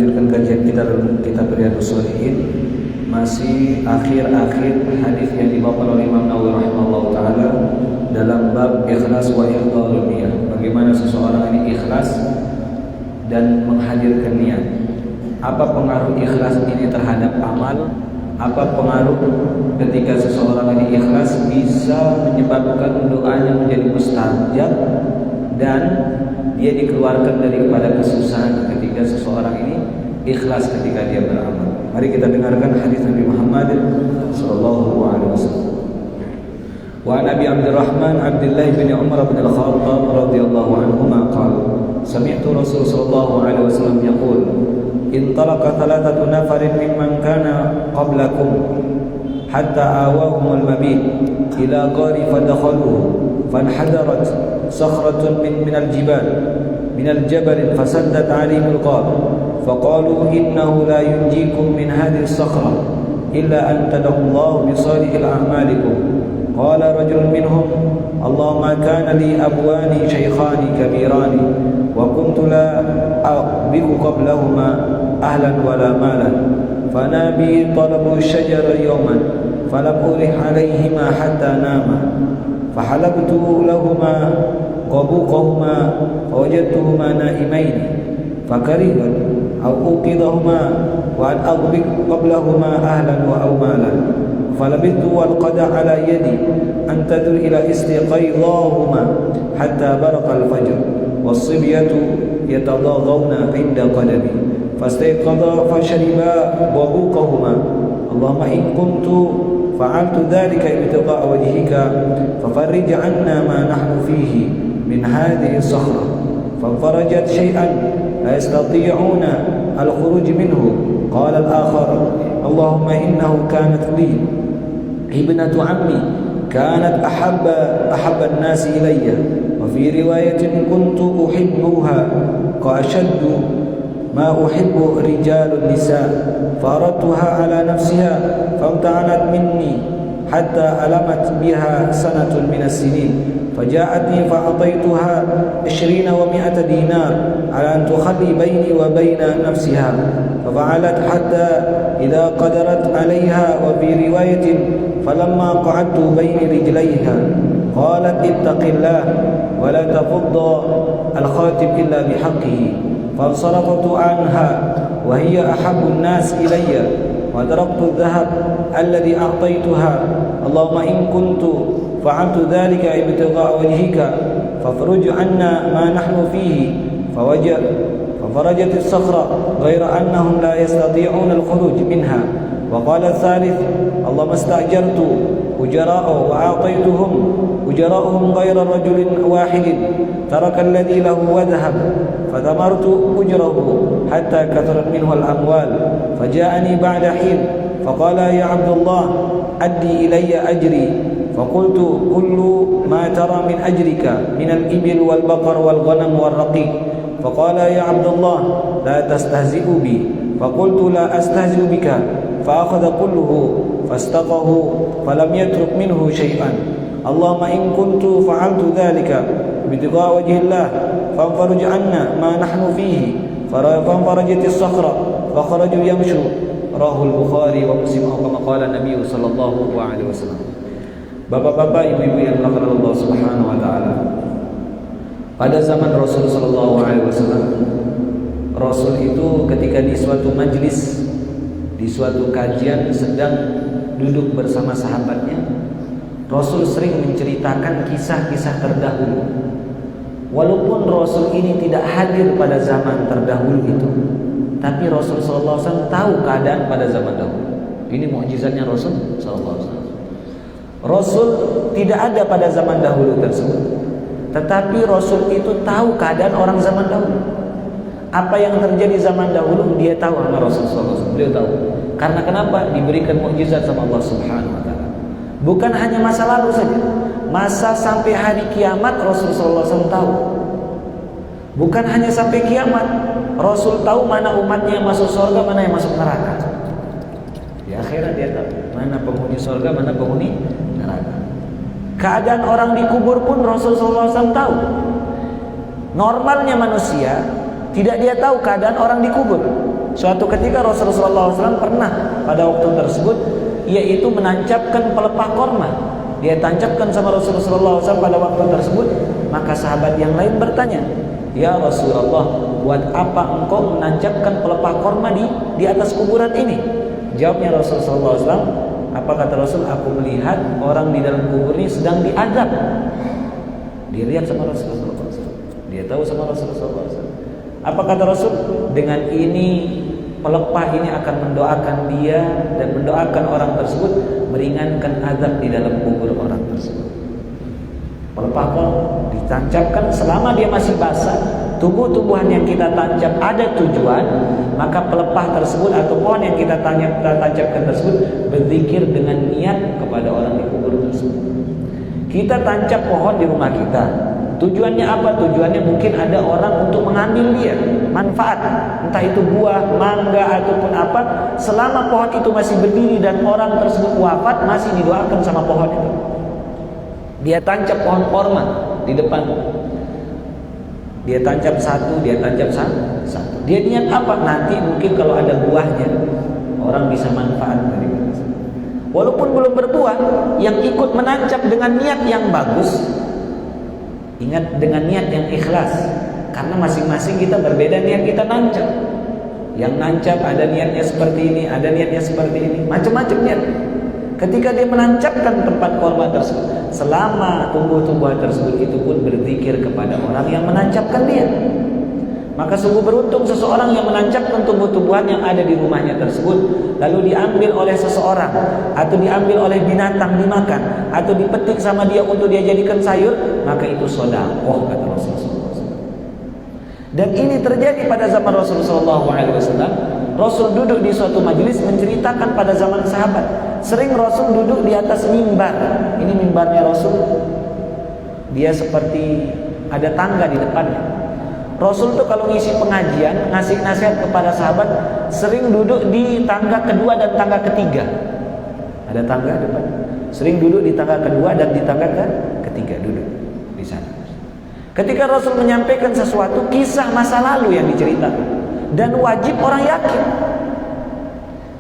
melanjutkan kajian kita dalam kitab Riyadhus Shalihin, masih akhir-akhir hadis yang dibawakan oleh Imam Nawawi rahimahullah taala dalam bab ikhlas wa ihdharun niyah. Bagaimana seseorang ini ikhlas dan menghadirkan niat. Apa pengaruh ikhlas ini terhadap amal? Apa pengaruh ketika seseorang ini ikhlas bisa menyebabkan doanya menjadi mustajab dan dia dikeluarkan daripada kesusahan ketika seseorang ini ikhlas ketika dia beramal. Mari kita dengarkan hadis Nabi Muhammad sallallahu alaihi wasallam. Wa Nabi Abdurrahman Abdullah bin Umar bin Al-Khattab radhiyallahu anhuma qala sami'tu Rasul sallallahu alaihi wasallam yaqul intalaqa thalathatu nafarin mimman kana qablakum hatta awahum al-mabit ila qari fadakhaluhu فانحدرت صخرة من الجبل فسدت عليهم القار فقالوا إنه لا ينجيكم من هذه الصخرة إلا أن تدعوا الله بصالح أعمالكم قال رجل منهم اللهم كان لي أبوان شيخان كبيران وكنت لا أقبل قبلهما أهلا ولا مالا فنابي طلبوا الشجر يوما فلم أرح عليهما حتى ناما فحلبت لهما قبوقهما فوجدتهما نائمين فكرهت أو أوقظهما وأن أغبق قبلهما أهلا أو مالا فلبثت والقدع على يدي أنتظر إلى استيقاظهما حتى برق الفجر والصبية يتضاغون عند قدمي فاستيقظا فشربا قبوقهما اللهم إن كنت فعلت ذلك ابتغاء وجهك ففرج عنا ما نحن فيه من هذه الصخرة فانفرجت شيئا لا يستطيعون الخروج منه قال الآخر اللهم إنه كانت لي ابنة عمي كانت أحب الناس إلي وفي رواية كنت أحبها كأشد ما أحب رجال النساء فأردتها على نفسها فامتعنت مني حتى ألمت بها سنة من السنين فجاءتني فأعطيتها 20 و100 دينار على أن تخلي بيني وبين نفسها ففعلت حتى إذا قدرت عليها وفي رواية فلما قعدت بين رجليها قالت اتق الله ولا تفض الخاتم إلا بحقه فانصرفت عنها وهي أحب الناس إلي وتركت الذهب الذي أعطيتها اللهم إن كنت فعلت ذلك ابتغاء وجهك فافرج عنا ما نحن فيه ففرجت الصخرة غير أنهم لا يستطيعون الخروج منها وقال الثالث اللهم استأجرت أجراء وأعطيتهم أجراءهم غير رجل واحد ترك الذي له وذهب فثمرت أجره حتى كثرت منه الأموال فجاءني بعد حين فقال يا عبد الله أدي إلي أجري فقلت كل ما ترى من أجرك من الإبل والبقر والغنم والرقيق فقال يا عبد الله لا تستهزئ بي فقلت لا أستهزئ بك فأخذ كله فاستقه فلم يترك منه شيئا اللهم إن كنت فعلت ذلك ابتغاء وجه الله فانفرج عنا ما نحن فيه فانفرجت الصخرة فخرجوا يمشوا رواه البخاري ومسلم كما قال النبي صلى الله عليه وسلم. Bapak-bapak, ibu-ibu yang dimuliakan Allah Subhanahu wa taala. Pada zaman Rasul sallallahu alaihi wasallam, Rasul itu ketika di suatu majlis, di suatu kajian sedang duduk bersama sahabatnya, Rasul sering menceritakan kisah-kisah terdahulu. Walaupun Rasul ini tidak hadir pada zaman terdahulu itu, tapi Rasul sallallahu alaihi wasallam tahu keadaan pada zaman dahulu. Ini mukjizatnya Rasul sallallahu alaihi wasallam. Rasul tidak ada pada zaman dahulu tersebut, tetapi Rasul itu tahu keadaan orang zaman dahulu. Apa yang terjadi zaman dahulu dia tahu sama Rasul sallallahu alaihi wasallam. Beliau tahu. Karena kenapa? Diberikan mukjizat sama Allah Subhanahu wa taala. Bukan hanya masa lalu saja, masa sampai hari kiamat Rasul sallallahu alaihi wasallam tahu. Bukan hanya sampai kiamat, Rasul tahu mana umatnya yang masuk surga, mana yang masuk neraka. Di akhirat dia tahu mana penghuni surga, mana penghuni neraka. Keadaan orang dikubur pun Rasul sallallahu alaihi wasallam tahu. Normalnya manusia tidak dia tahu keadaan orang dikubur. Suatu ketika Rasulullah SAW pernah pada waktu tersebut, yaitu menancapkan pelepah korma. Dia tancapkan sama Rasulullah SAW pada waktu tersebut. Maka sahabat yang lain bertanya, "Ya Rasulullah, buat apa engkau menancapkan pelepah korma di atas kuburan ini?" Jawabnya Rasulullah SAW, apa kata Rasul? "Aku melihat orang di dalam kubur ini sedang diadab." Dia lihat sama Rasulullah SAW, dia tahu sama Rasulullah SAW. Apa kata Rasul? "Dengan ini pelepah ini akan mendoakan dia dan mendoakan orang tersebut, meringankan azab di dalam kubur orang tersebut." Pelepah korma ditancapkan selama dia masih basah, tumbuh-tumbuhan yang kita tancap ada tujuan, maka pelepah tersebut atau pohon yang kita tancapkan tersebut berzikir dengan niat kepada orang di kubur tersebut. Kita tancap pohon di rumah kita, tujuannya apa? Tujuannya mungkin ada orang untuk mengambil dia manfaat, entah itu buah, mangga ataupun apa. Selama pohon itu masih berdiri dan orang tersebut wafat, masih didoakan sama pohon itu. Dia tancap pohon korma di depan, dia tancap satu, dia tancap satu. Dia niat apa? Nanti mungkin kalau ada buahnya, orang bisa manfaat dari itu. Walaupun belum berbuah, yang ikut menancap dengan niat yang bagus, ingat, dengan niat yang ikhlas. Karena masing-masing kita berbeda niat kita nancap. Yang nancap ada niatnya seperti ini, ada niatnya seperti ini, macam-macam niat. Ketika dia menancapkan tempat korma tersebut, selama tumbuh-tumbuhan tersebut itu pun berzikir kepada orang yang menancapkan dia, maka sungguh beruntung seseorang yang menancapkan tumbuh-tumbuhan yang ada di rumahnya tersebut, lalu diambil oleh seseorang, atau diambil oleh binatang dimakan, atau dipetik sama dia untuk dia jadikan sayur, maka itu sedekah, kata Rasulullah SAW. Dan ini terjadi pada zaman Rasulullah SAW. Rasul duduk di suatu majelis menceritakan pada zaman sahabat. Sering Rasul duduk di atas mimbar. Ini mimbarnya Rasul. Dia seperti ada tangga di depannya. Rasul tuh kalau ngisi pengajian, ngasih nasihat kepada sahabat, sering duduk di tangga kedua dan tangga ketiga. Ada tangga depan. Sering duduk di tangga kedua dan di tangga ketiga, duduk di sana. Ketika Rasul menyampaikan sesuatu, kisah masa lalu yang diceritakan, dan wajib orang yakin.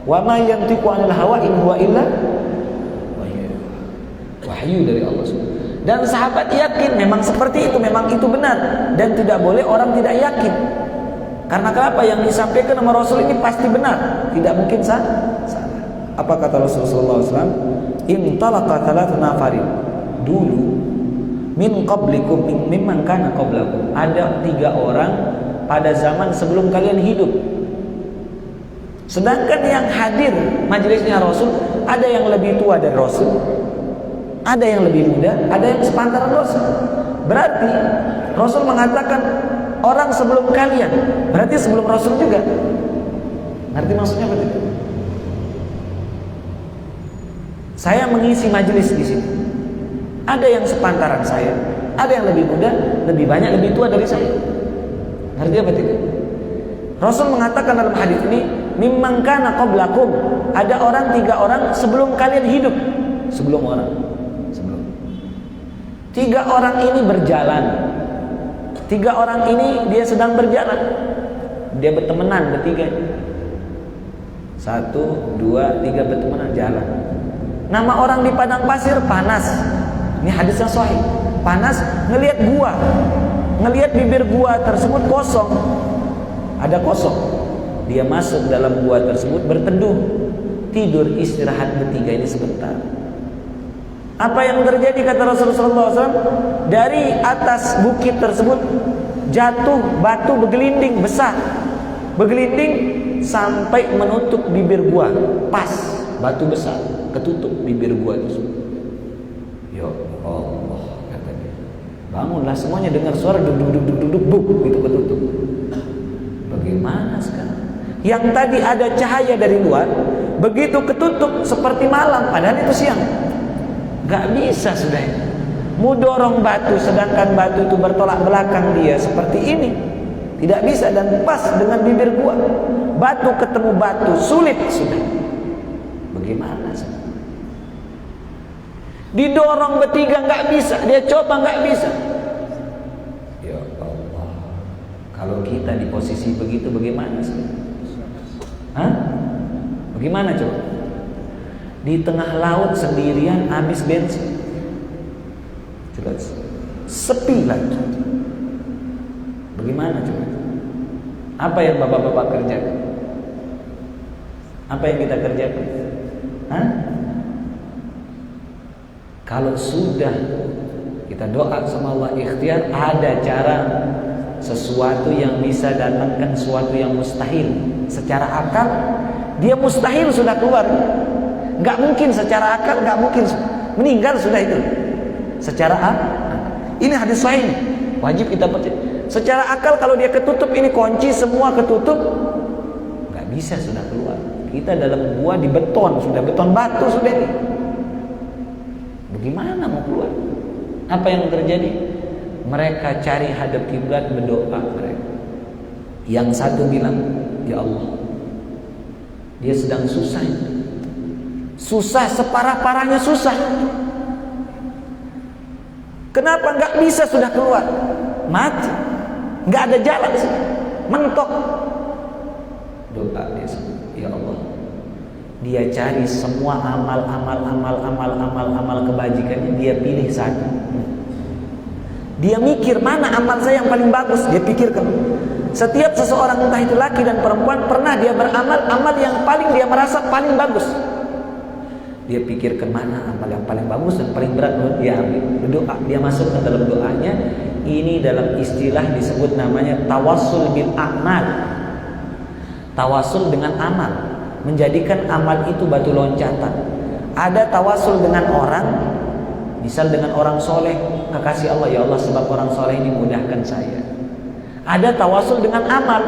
Wa ma yantiqu 'anil hawa in huwa illa wahyu dari Allah SWT. Dan sahabat yakin memang seperti itu, memang itu benar, dan tidak boleh orang tidak yakin. Karena kenapa? Yang disampaikan sama Rasul ini pasti benar, tidak mungkin salah. Apa kata Rasulullah SAW? In talaqa thalath nafarin, dulu min qablikum mimman kana qablakum, ada 3 orang pada zaman sebelum kalian hidup. Sedangkan yang hadir majelisnya Rasul, ada yang lebih tua dari Rasul, ada yang lebih muda, ada yang sepantaran Rasul. Berarti Rasul mengatakan orang sebelum kalian, berarti sebelum Rasul juga. Ngerti maksudnya apa itu? Saya mengisi majelis di sini, ada yang sepantaran saya, ada yang lebih muda, lebih banyak, lebih tua dari saya. Ngerti apa tidak? Rasul mengatakan dalam hadis ini, mimman kana qablakum, ada orang 3 orang sebelum kalian hidup, sebelum orang, sebelum. 3 orang ini berjalan. 3 orang ini dia sedang berjalan. Dia bertemanan bertiga. 1, 2, 3 bertemanan jalan. Nama orang di padang pasir panas. Ini hadisnya sahih. Panas, ngelihat gua. Ngelihat bibir gua tersebut kosong, ada kosong. Dia masuk dalam gua tersebut, berteduh, tidur istirahat bertiga ini sebentar. Apa yang terjadi kata Rasulullah SAW? Dari atas bukit tersebut jatuh batu bergelinding besar, bergelinding sampai menutup bibir gua. Pas batu besar ketutup bibir gua tersebut. Ya Allah, katanya. Bangunlah semuanya, dengar suara duduk buk, itu ketutup. Bagaimana sekarang? Yang tadi ada cahaya dari luar, begitu ketutup seperti malam, padahal itu siang. Gak bisa sudah. Mau dorong batu, sedangkan batu itu bertolak belakang dia seperti ini, tidak bisa, dan pas dengan bibir gua. Batu ketemu batu, sulit sudah. Bagaimana sekarang? Didorong bertiga nggak bisa, dia coba nggak bisa. Ya Allah, kalau kita di posisi begitu bagaimana sih? Bagaimana coba? Di tengah laut sendirian habis bensin. Jelas. Sepi lagi. Bagaimana coba? Apa yang bapak-bapak kerjakan? Apa yang kita kerjakan? Hah? Kalau sudah kita doa sama Allah ikhtiar, ada cara sesuatu yang bisa datangkan sesuatu yang mustahil. Secara akal dia mustahil sudah keluar. Nggak mungkin secara akal, nggak mungkin meninggal sudah itu. Secara akal. Ini hadis sahih, wajib kita percaya. Secara akal kalau dia ketutup, ini kunci semua ketutup, nggak bisa sudah keluar. Kita dalam gua di beton, sudah beton batu sudah ini. Bagaimana mau keluar? Apa yang terjadi? Mereka cari hadap kiblat, berdoa mereka. Yang satu bilang, ya Allah, dia sedang susah. Susah separah-parahnya susah. Kenapa nggak bisa sudah keluar? Mati, nggak ada jalan sih, mentok. Doa dia, ya Allah. Dia cari semua amal kebajikannya, dia pilih satu. Dia mikir mana amal saya yang paling bagus, dia pikirkan. Setiap seseorang entah itu laki dan perempuan pernah dia beramal amal yang paling dia merasa paling bagus. Dia pikirkan mana amal yang paling bagus dan paling berat, dia ambil. Berdoa, dia masukkan dalam doanya. Ini dalam istilah disebut namanya tawassul bil amal. Tawassul dengan amal, menjadikan amal itu batu loncatan. Ada tawassul dengan orang, misal dengan orang soleh, kekasih Allah, ya Allah sebab orang soleh ini mudahkan saya. Ada tawassul dengan amal,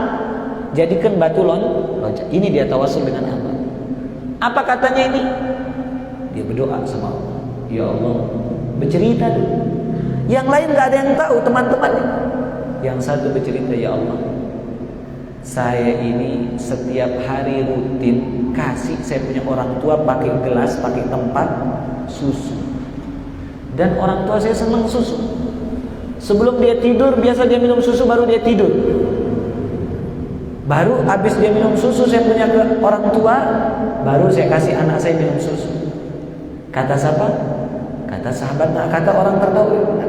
jadikan batu loncat. Ini dia tawassul dengan amal. Apa katanya ini? Dia berdoa sama Allah, ya Allah, bercerita dulu. Yang lain gak ada yang tahu, teman-teman. Yang satu bercerita, ya Allah, saya ini setiap hari rutin kasih saya punya orang tua pakai gelas, pakai tempat susu. Dan orang tua saya senang susu. Sebelum dia tidur, biasa dia minum susu baru dia tidur. Baru habis dia minum susu, saya punya orang tua, baru saya kasih anak saya minum susu. Kata siapa? Kata sahabat, kata orang terdahulu.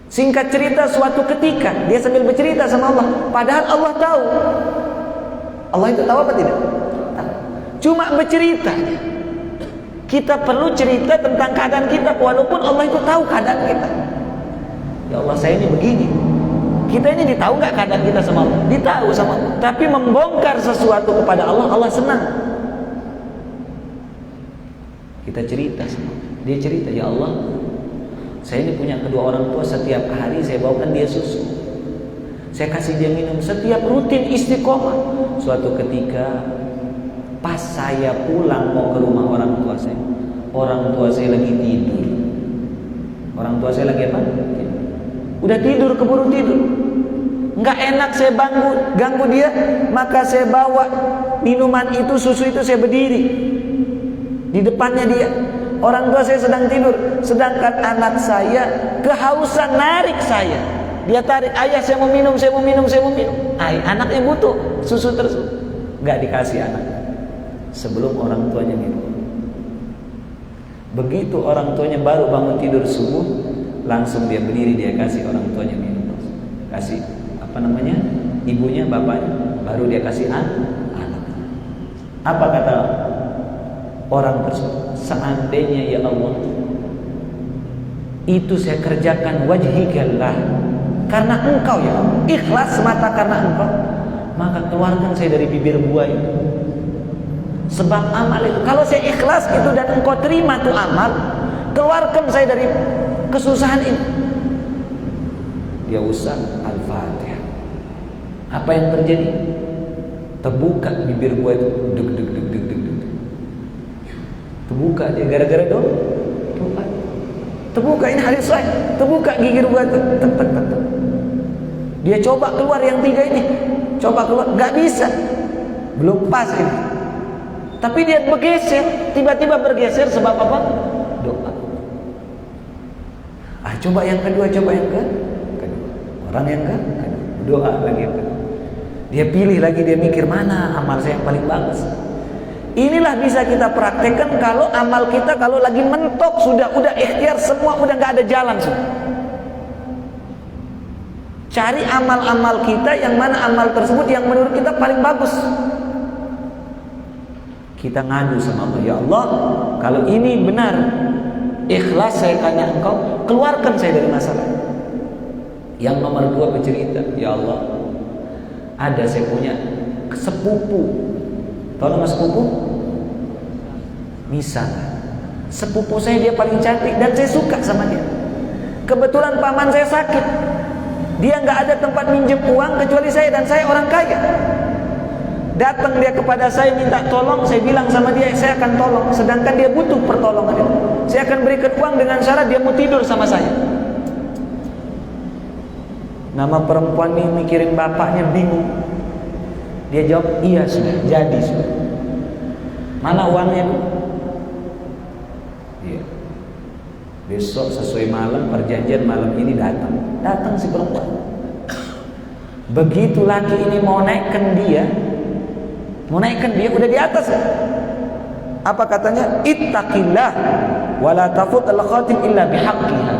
Singkat cerita, suatu ketika dia sambil bercerita sama Allah, padahal Allah tahu. Allah itu tahu apa tidak? Tahu. Cuma bercerita. Kita perlu cerita tentang keadaan kita, walaupun Allah itu tahu keadaan kita. Ya Allah, saya ini begini. Kita ini ditahu nggak keadaan kita sama Allah? Ditahu sama Allah. Tapi membongkar sesuatu kepada Allah, Allah senang. Kita cerita sama Allah. Dia cerita, ya Allah, saya ini punya kedua orang tua, setiap hari saya bawakan dia susu, saya kasih dia minum, setiap rutin istiqomah. Suatu ketika pas saya pulang mau ke rumah orang tua saya lagi tidur. Orang tua saya lagi apa? Udah tidur, keburu tidur. Nggak enak saya ganggu dia, maka saya bawa minuman itu, susu itu, saya berdiri di depannya dia. Orang tua saya sedang tidur, sedangkan anak saya kehausan narik saya. Dia tarik, ayah saya mau minum. Anaknya butuh susu tersebut, nggak dikasih anak sebelum orang tuanya minum. Begitu orang tuanya baru bangun tidur subuh, langsung dia berdiri, dia kasih orang tuanya minum. Kasih ibunya, bapaknya, baru dia kasih anak. Apa kata orang tersebut? Seandainya ya Allah itu saya kerjakan wajhikallah, karena engkau ya Allah, ikhlas semata karena engkau, maka keluarkan saya dari bibir buaya. Sebab amal itu, kalau saya ikhlas itu dan engkau terima tuh amal, keluarkan saya dari kesusahan ini. Dia usah Al-Fatihah. Apa yang terjadi? Terbuka bibir buaya itu, deg. Terbuka dia gara-gara doa. Terbuka, ini hadis sahih. Terbuka gigir buaya itu. Dia coba keluar yang tiga ini. Coba keluar, nggak bisa. Belum pas ini. Tapi dia bergeser, tiba-tiba bergeser sebab apa? Doa. Coba yang kedua, Orang yang kedua, doa lagi yang kedua. Dia pilih lagi, dia mikir mana amal saya yang paling bagus. Inilah bisa kita praktekkan kalau amal kita kalau lagi mentok, sudah ikhtiar semua, udah nggak ada jalan sudah. Cari amal-amal kita yang mana amal tersebut yang menurut kita paling bagus. Kita ngadu sama Allah, ya Allah, kalau ini benar, ikhlas saya tanya Engkau, keluarkan saya dari masalah. Yang nomor 2 bercerita, ya Allah, ada saya punya sepupu. Tahu nama sepupu? Misalnya sepupu saya, dia paling cantik dan saya suka sama dia. Kebetulan paman saya sakit, dia nggak ada tempat minjem uang kecuali saya, dan saya orang kaya. Datang dia kepada saya minta tolong, saya bilang sama dia saya akan tolong, sedangkan dia butuh pertolongan. Saya akan berikan uang dengan syarat dia mau tidur sama saya. Nama perempuan ini mikirin bapaknya, bingung. Dia jawab, iya sudah, jadi sudah. Mana uangnya bu? Iya. Besok sesuai malam, perjanjian malam ini datang si perempuan. Begitu laki ini mau naikkan dia udah di atas. Apa katanya? Ittaqillah wala tafut al-khatim illa bihaqqiha.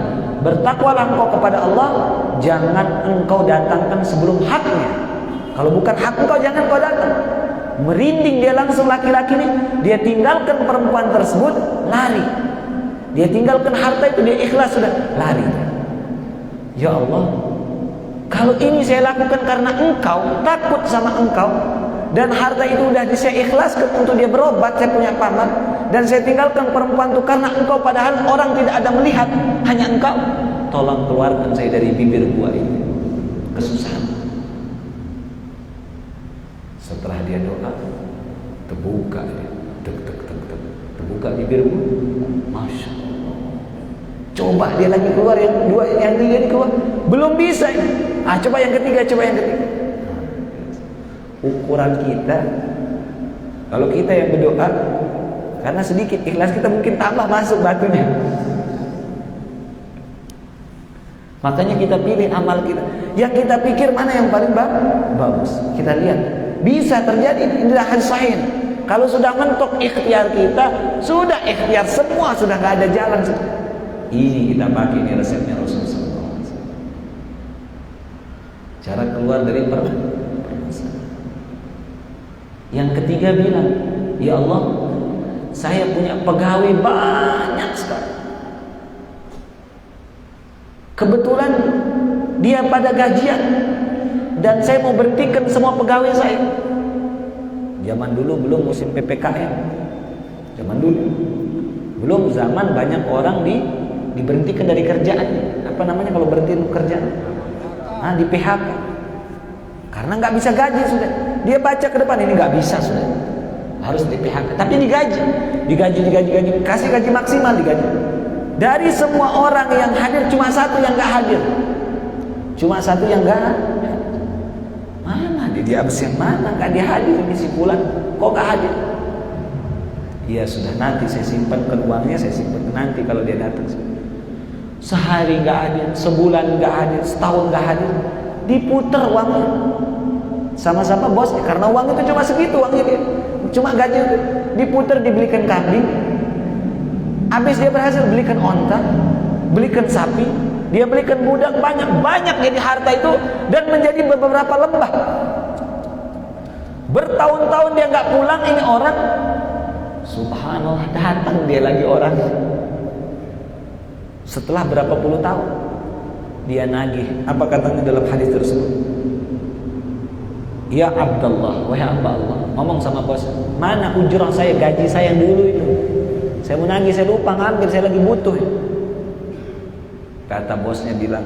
Bertakwalah engkau kepada Allah, jangan engkau datangkan sebelum haknya. Kalau bukan hak engkau, jangan kau datang. Merinding dia langsung, laki-laki ini, dia tinggalkan perempuan tersebut, lari. Dia tinggalkan harta itu, dia ikhlas sudah, lari. Ya Allah, kalau ini saya lakukan karena engkau, takut sama engkau, dan harta itu udah saya ikhlaskan untuk dia berobat, saya punya paman, dan saya tinggalkan perempuan itu karena engkau, padahal orang tidak ada melihat, hanya engkau. Tolong keluarkan saya dari bibir gua ini, kesusahan. Setelah dia doa, terbuka dia, terbuka bibir gua, masya Allah. Coba dia lagi keluar, yang dua, yang tiga ini keluar, belum bisa ini. Coba yang ketiga. Ukuran kita, kalau kita yang berdoa, karena sedikit ikhlas kita mungkin tambah masuk batunya. Makanya kita pilih amal kita, yang kita pikir mana yang paling bagus. Kita lihat, bisa terjadi. Inilah hadis sahih. Kalau sudah mentok ikhtiar kita, sudah ikhtiar semua, sudah nggak ada jalan. Ini kita pakai, ini resepnya Rasulullah SAW. Cara keluar dari permasalahan. Yang ketiga bilang, ya Allah, saya punya pegawai banyak sekali. Kebetulan dia pada gajian, dan saya mau berhentikan semua pegawai saya. Zaman dulu belum musim PPKM. Zaman dulu belum zaman banyak orang diberhentikan dari kerjaan. Apa namanya kalau berhenti kerjaan? Di PHK. Karena nggak bisa gaji sudah. Dia baca ke depan, ini nggak bisa sudah. Harus di PHK. Tapi digaji, kasih gaji maksimal, digaji. Dari semua orang yang hadir cuma satu yang nggak hadir. Cuma satu yang nggak hadir. Mana dia absen, mana nggak dia hadir di si Fulan, kok nggak hadir? Iya sudah, nanti saya simpankan uangnya, saya simpan nanti kalau dia datang. Sehari nggak hadir, sebulan nggak hadir, setahun nggak hadir, diputer uangnya. Sama-sama bosnya, karena uang itu cuma segitu uangnya dia, cuma gaji itu. Diputer, dibelikan kambing. Habis dia berhasil belikan onta, belikan sapi, dia belikan budak, banyak jadi harta itu, dan menjadi beberapa lembah. Bertahun-tahun dia nggak pulang, ini orang, subhanallah, datang dia lagi orang. Setelah berapa puluh tahun dia nagih. Apa katanya dalam hadis tersebut? Ya Abdullah, wahai hamba Allah, ngomong sama bos, mana ujrah saya, gaji saya yang dulu itu, saya mau nagih, saya lupa ngambil, saya lagi butuh. Kata bosnya bilang,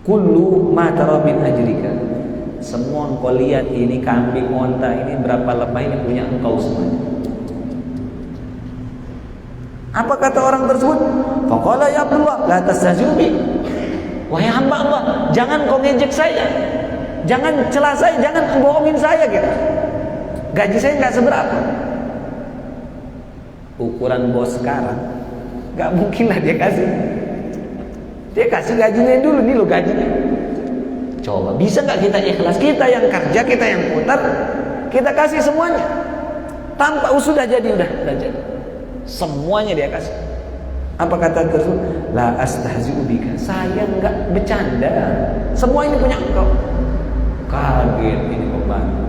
kullu ma tara min ajrika, semua engkau lihat ini kambing, onta ini, berapa lebah ini punya engkau semuanya. Apa kata orang tersebut? Faqala ya Abdullah, la tastajib. Wahai hamba Allah, jangan kau ngejek saya, jangan celah saya, jangan bohongin saya gitu. Gaji saya nggak seberapa. Ukuran bos sekarang, nggak mungkin lah dia kasih. Dia kasih gajinya dulu, nih lo gajinya. Coba, bisa nggak kita ikhlas? Kita yang kerja, kita yang putar, kita kasih semuanya. Tanpa sudah jadi. Semuanya dia kasih. Apa kata Rasul? La astahzi'u bika. Saya enggak bercanda. Semua ini punya engkau. Kaget ini pembantu.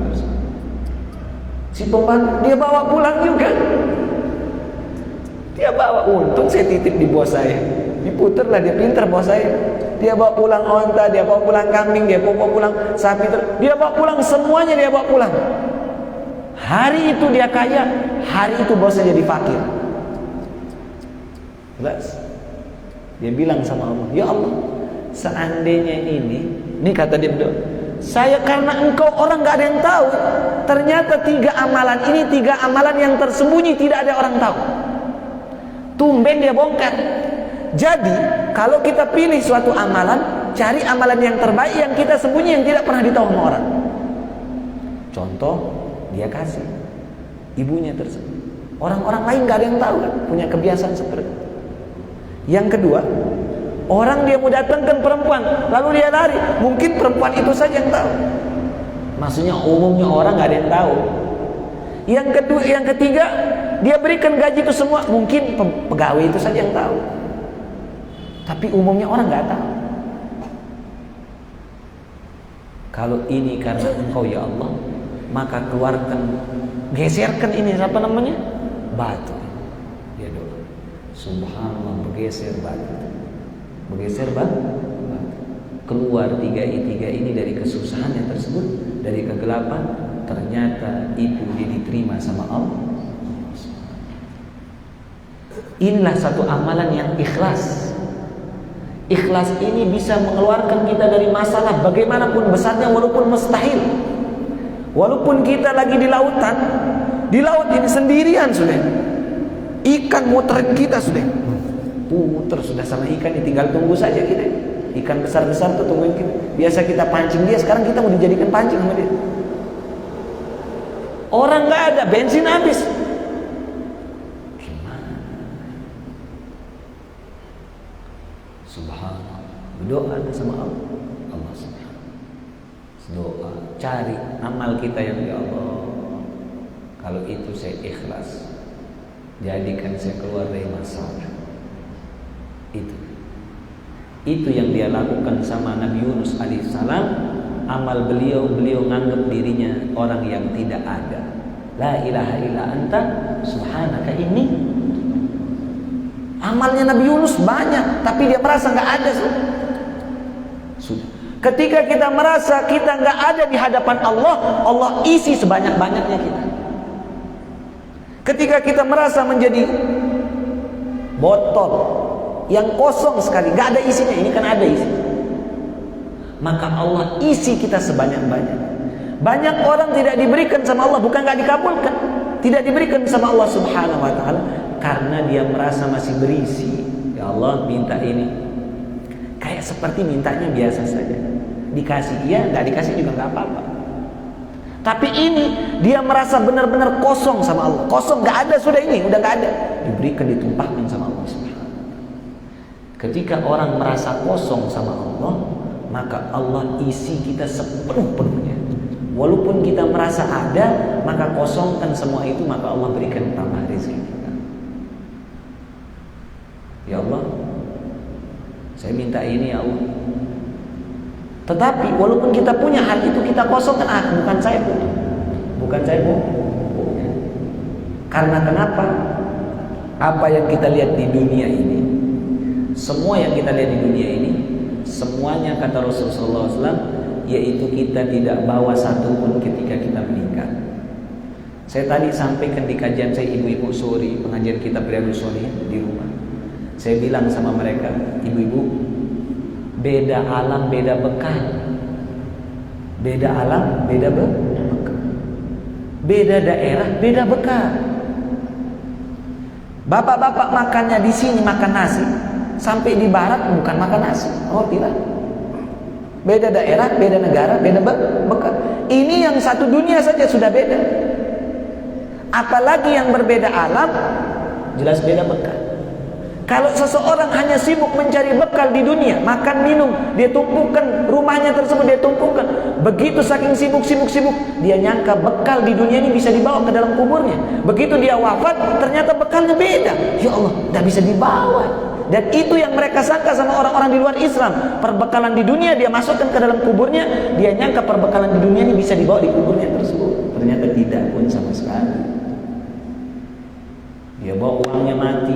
Si pembantu dia bawa pulang juga. Dia bawa, untung saya titip di bos saya. Diputer lah, dia pintar bos saya. Dia bawa pulang onta, dia bawa pulang kambing, dia bawa pulang sapi, dia bawa pulang semuanya, dia bawa pulang. Hari itu dia kaya, hari itu bosnya jadi fakir. Jelas. Dia bilang sama Allah, ya Allah, seandainya ini kata dia berdoa, saya karena engkau orang gak ada yang tahu. Ternyata 3 amalan ini 3 amalan yang tersembunyi, tidak ada orang tahu. Tumben dia bongkar. Jadi kalau kita pilih suatu amalan, cari amalan yang terbaik yang kita sembunyi, yang tidak pernah ditahu sama orang. Contoh, dia kasih ibunya tersebut. Orang-orang lain gak ada yang tahu kan, punya kebiasaan seperti itu. Yang kedua, orang dia mau datangkan perempuan, lalu dia lari, mungkin perempuan itu saja yang tahu. Maksudnya umumnya orang gak ada yang tahu. Yang ketiga, dia berikan gaji itu semua, mungkin pegawai itu saja yang tahu. Tapi umumnya orang gak tahu. Kalau ini karena engkau ya Allah, maka keluarkan, geserkan ini apa namanya? Batu. Dia doa. Subhanallah, bergeser batu. Bergeser batu. Keluar 3 ini dari kesusahannya tersebut, dari kegelapan, ternyata itu dia diterima sama Allah. Inilah satu amalan yang ikhlas. Ikhlas ini bisa mengeluarkan kita dari masalah bagaimanapun besarnya, walaupun mustahil. Walaupun kita lagi di lautan, di laut ini sendirian sudah, ikan muterin kita sudah, muter sudah sama ikan, tinggal tunggu saja kita. Ikan besar-besar tuh tungguin kita. Biasa kita pancing dia, sekarang kita mau dijadikan pancing sama dia. Orang nggak ada, bensin habis. Gimana? Subhanallah. Berdoa sama Allah. Allah subhanahu. Doa, cari amal kita yang ya Allah. Kalau itu saya ikhlas, jadikan saya keluar dari masalah. Itu yang dia lakukan sama Nabi Yunus alaihissalam. Amal beliau nganggap dirinya orang yang tidak ada. La ilaha illa anta subhanaka inni. Amalnya Nabi Yunus banyak, tapi dia merasa nggak ada. Sudah. Ketika kita merasa kita nggak ada di hadapan Allah, Allah isi sebanyak-banyaknya kita. Ketika kita merasa menjadi botol yang kosong sekali, nggak ada isinya, ini kan ada isi, maka Allah isi kita sebanyak-banyak. Banyak orang tidak diberikan sama Allah, bukan nggak dikabulkan, tidak diberikan sama Allah subhanahu wa ta'ala, karena dia merasa masih berisi. Ya Allah, minta ini, kayak seperti mintanya biasa saja, dikasih iya, nggak dikasih juga nggak apa-apa. Tapi ini dia merasa benar-benar kosong sama Allah, kosong, nggak ada, sudah ini udah nggak ada, diberikan, ditumpahkan sama Allah subhanahu. Ketika orang merasa kosong sama Allah, maka Allah isi kita sepenuh-penuhnya. Walaupun kita merasa ada, maka kosongkan semua itu, maka Allah berikan tambah rezeki kita. Ya Allah, saya minta ini ya Allah. Tetapi walaupun kita punya hal itu, kita kosongkan, bukan saya punya, bukan saya punya. Karena kenapa? Apa yang kita lihat di dunia ini, semua yang kita lihat di dunia ini, semuanya kata Rasulullah SAW, yaitu kita tidak bawa satu pun ketika kita meninggal. Saya tadi sampaikan di kajian saya, ibu-ibu sore pengajian kita Riyadhus Shalihin di rumah. Saya bilang sama mereka, ibu-ibu, beda alam beda bekal, beda alam beda bekal, beda daerah beda bekal. Bapak-bapak makannya di sini makan nasi, sampai di barat bukan makan nasi. Oh tidak. Beda daerah, beda negara, beda bekal. Ini yang satu dunia saja sudah beda. Apalagi yang berbeda alam, jelas beda bekal. Kalau seseorang hanya sibuk mencari bekal di dunia, makan minum, dia tumpukan rumahnya tersebut, dia Begitu saking sibuk, dia nyangka bekal di dunia ini bisa dibawa ke dalam kuburnya. Begitu dia wafat, ternyata bekalnya beda. Ya Allah, tidak bisa dibawa. Dan itu yang mereka sangka sama orang-orang di luar Islam. Perbekalan di dunia dia masukkan ke dalam kuburnya, dia nyangka perbekalan di dunia ini bisa dibawa di kuburnya tersebut. Ternyata tidak pun sama sekali. Dia bawa uangnya mati,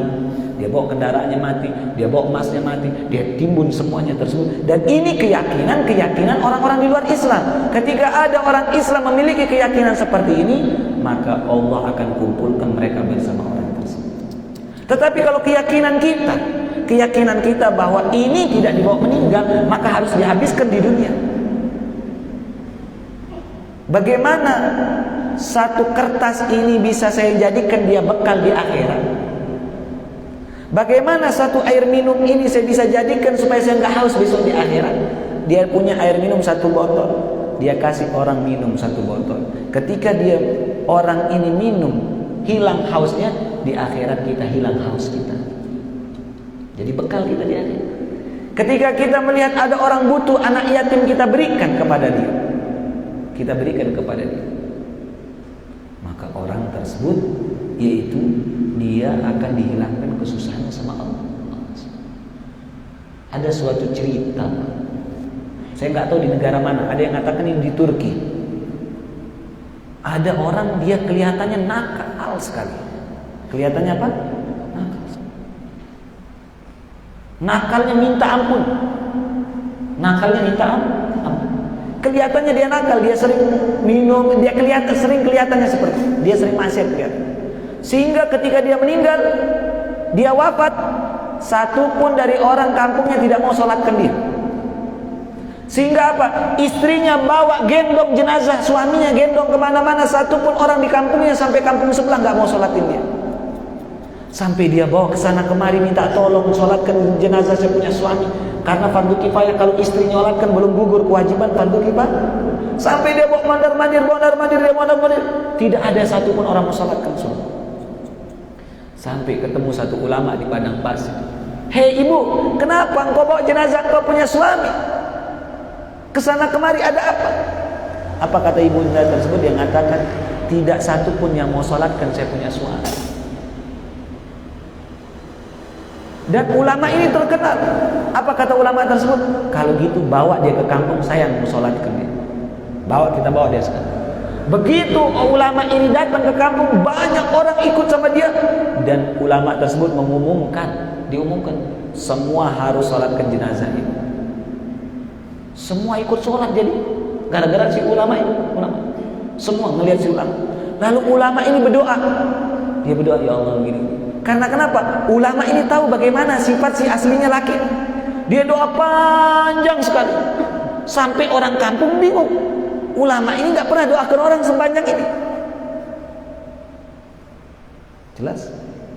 dia bawa kendaraannya mati, dia bawa emasnya mati, dia timbun semuanya tersebut. Dan ini keyakinan orang-orang di luar Islam. Ketika ada orang Islam memiliki keyakinan seperti ini, maka Allah akan kumpulkan mereka bersama orang tersebut. Tetapi kalau keyakinan kita bahwa ini tidak dibawa meninggal, maka harus dihabiskan di dunia. Bagaimana satu kertas ini bisa saya jadikan dia bekal di akhirat? Bagaimana satu air minum ini saya bisa jadikan supaya saya nggak haus besok di akhirat? Dia punya air minum 1 botol, dia kasih orang minum 1 botol. Ketika dia orang ini minum, hilang hausnya, di akhirat kita hilang haus kita. Jadi bekal kita di akhirat. Ketika kita melihat ada orang butuh, anak yatim, kita berikan kepada dia. Kita berikan kepada dia. Maka orang tersebut, yaitu dia akan dihilangkan kesusahannya sama Allah. Ada suatu cerita, saya nggak tahu di negara mana, ada yang mengatakan ini di Turki. Ada orang dia kelihatannya nakal sekali. Kelihatannya apa? Nakal. Nakalnya minta ampun. Nakalnya minta ampun. Kelihatannya dia nakal, dia sering minum, dia sering kelihatannya seperti dia sering maksiat kelihatan. Sehingga ketika dia meninggal, dia wafat, satu pun dari orang kampungnya tidak mau sholatkan dia. Sehingga apa? Istrinya bawa gendong jenazah suaminya, gendong kemana-mana, satu pun orang di kampungnya sampai kampung sebelah nggak mau sholatin dia. Sampai dia bawa ke sana kemari minta tolong sholatkan jenazah saya punya suami. Karena fardu kifayah, kalau istri nyolatkan belum gugur kewajiban fardu kifayah. Sampai dia bawa mondar-mandir, tidak ada satupun orang mau sholatkan suami. Sampai ketemu satu ulama di padang pasir. Hei ibu, kenapa engkau bawa jenazah engkau punya suami? Kesana kemari ada apa? Apa kata ibu tersebut? Dia mengatakan tidak satupun yang mau sholatkan saya punya suami. Dan ulama ini terkenal. Apa kata ulama tersebut? Kalau gitu bawa dia ke kampung, saya yang mau sholatkan dia. Kita bawa dia sekarang. Begitu ulama ini datang ke kampung, banyak orang ikut sama dia. Dan ulama tersebut diumumkan, semua harus sholatkan jenazah ini. Semua ikut sholat jadi. Gara-gara si ulama ini. Semua ngelihat si ulama. Lalu ulama ini berdoa. Dia berdoa, ya Allah begini. Karena kenapa? Ulama ini tahu bagaimana sifat si aslinya laki. Dia doa panjang sekali. Sampai orang kampung bingung. Ulama ini nggak pernah doakan orang sepanjang ini. Jelas?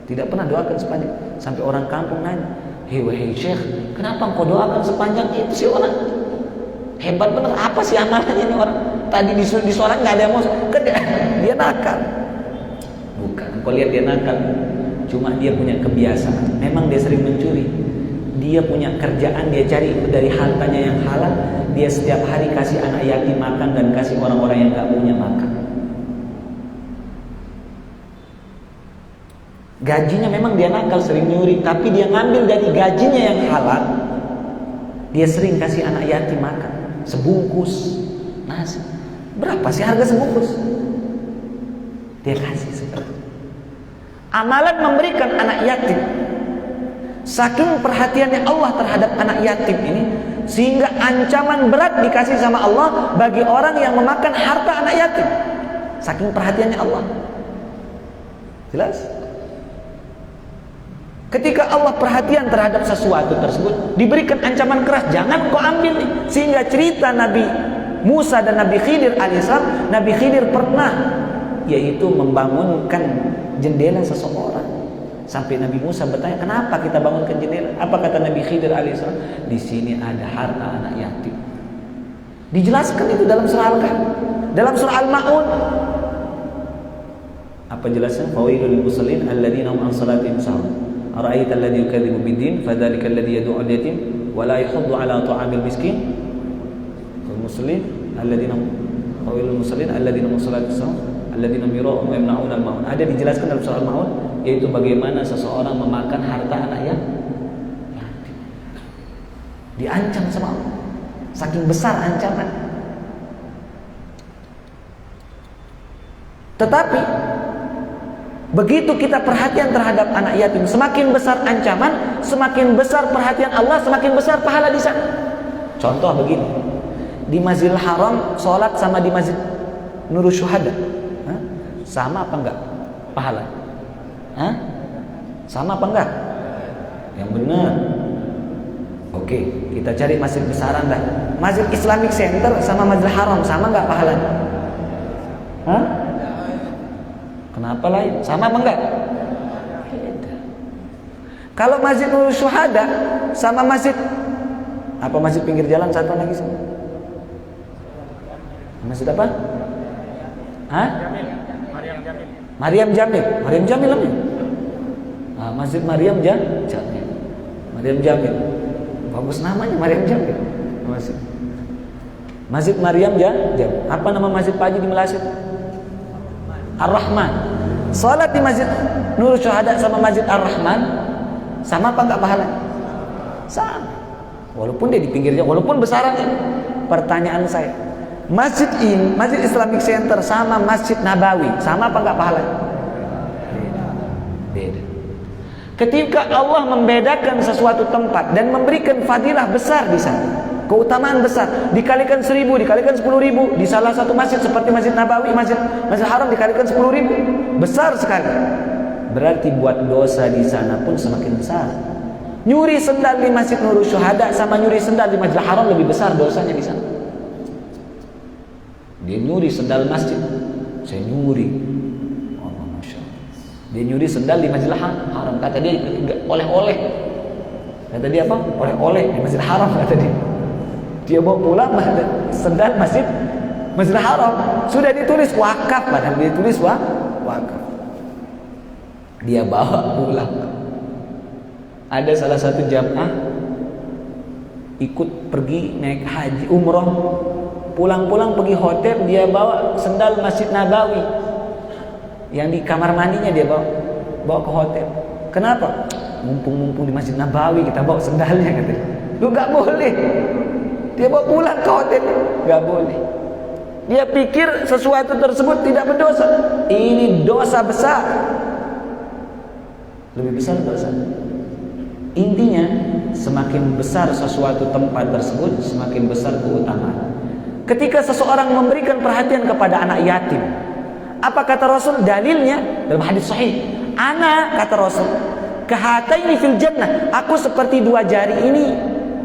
Tidak pernah doakan sepanjang. Sampai orang kampung nanya, hei Syekh, kenapa engkau doakan sepanjang itu si orang? Hebat bener, apa sih amalannya ini orang? Tadi di sholat nggak ada yang mau, dia nakal. Bukan, engkau lihat dia nakal. Cuma dia punya kebiasaan. Memang dia sering mencuri. Dia punya kerjaan, dia cari dari hartanya yang halal. Dia setiap hari kasih anak yatim makan dan kasih orang-orang yang gak punya makan. Gajinya memang dia nakal, sering nyuri. Tapi dia ngambil dari gajinya yang halal. Dia sering kasih anak yatim makan. Sebungkus nasi. Berapa sih harga sebungkus? Dia kasih seperti itu. Amalan memberikan anak yatim. Saking perhatiannya Allah terhadap anak yatim ini, sehingga ancaman berat dikasih sama Allah bagi orang yang memakan harta anak yatim. Saking perhatiannya Allah. Jelas? Ketika Allah perhatian terhadap sesuatu tersebut, diberikan ancaman keras, jangan kau ambil. Sehingga cerita Nabi Musa dan Nabi Khidir alaihissalam, Nabi Khidir pernah yaitu membangunkan jendela seseorang. Sampai Nabi Musa bertanya, kenapa kita bangunkan jendela? Apa kata Nabi Khidir alaihissalam? Di sini ada harta anak yatim. Dijelaskan itu dalam surah Al-Kahf. Dalam surah Al-Ma'un, apa jelasnya? Fawailul lil musallin alladzina hum an salatihim sahun. Ara'aita alladzi yukadzibu bid-din fadzalika alladzi yad'u al-yatim wa la yahuddu 'ala ta'amil miskin. muslim alladzina qaulul muslimin alladzina musallatu alladzina mira'u wa yamna'una al-ma'un. Ada dijelaskan dalam surah Al-Maun, yaitu bagaimana seseorang memakan harta anak yatim. Diancam sama Allah. Saking besar ancaman. Tetapi begitu kita perhatian terhadap anak yatim, semakin besar ancaman, semakin besar perhatian Allah, semakin besar pahala di sana. Contoh begini, di Masjidil Haram sholat sama di Masjid Nurul Syuhada, sama apa enggak pahala? Sama apa enggak? Yang benar. Oke, kita cari masjid besaran dah. Masjid Islamic Center sama Masjidil Haram sama enggak pahalanya? Kenapa lain? Sama apa enggak? Beda. Kalau Masjid Nurul Syuhada sama masjid apa, masjid pinggir jalan satu lagi sama? Masjid apa? Maryam Jamil. Maryam Jamil namanya. Masjid Maryam Jamil. Maryam Jamil. Bagus namanya Maryam Jamil. Masjid Maryam Jamil. Apa nama masjid Pak Haji di Melasyid? Ar-Rahman. Salat di Masjid Nurul Syuhada sama Masjid Ar-Rahman sama apa enggak pahala? Sama. Walaupun dia di pinggirnya, walaupun besarannya. Pertanyaan saya, masjid ini, Masjid Islamic Center sama Masjid Nabawi, sama apa enggak pahalanya? Beda. Ketika Allah membedakan sesuatu tempat dan memberikan fadilah besar di sana, keutamaan besar, dikalikan 1000, dikalikan 10.000, di salah satu masjid seperti Masjid Nabawi, Masjid Haram dikalikan 10.000, besar sekali. Berarti buat dosa di sana pun semakin besar. Nyuri sendal di Masjid Nurul Syuhada sama nyuri sendal di Masjidil Haram lebih besar dosanya di sana. Dia nyuri sendal masjid, saya nyuri. Oh, Masya Allah. Dia nyuri sendal di Masjidil Haram, kata dia oleh-oleh. Kata dia apa? Oleh-oleh di Masjidil Haram, kata dia. Dia bawa pulang sendal Masjidil Haram, sudah ditulis wakaf, padahal dia tulis wakaf. Dia bawa pulang. Ada salah satu jamaah ikut pergi naik haji umroh, pulang-pulang pergi hotel, dia bawa sendal Masjid Nabawi yang di kamar mandinya, dia bawa ke hotel. Kenapa? Mumpung di Masjid Nabawi kita bawa sendalnya, katanya. Lu nggak boleh. Dia bawa pulang ke hotel, nggak boleh. Dia pikir sesuatu tersebut tidak berdosa. Ini dosa besar, lebih besar dosa. Intinya, semakin besar sesuatu tempat tersebut, semakin besar keutamaan. Ketika seseorang memberikan perhatian kepada anak yatim, apa kata Rasul? Dalilnya dalam hadis sahih. Ana, kata Rasul, kahataini fil jannah. Aku seperti dua jari ini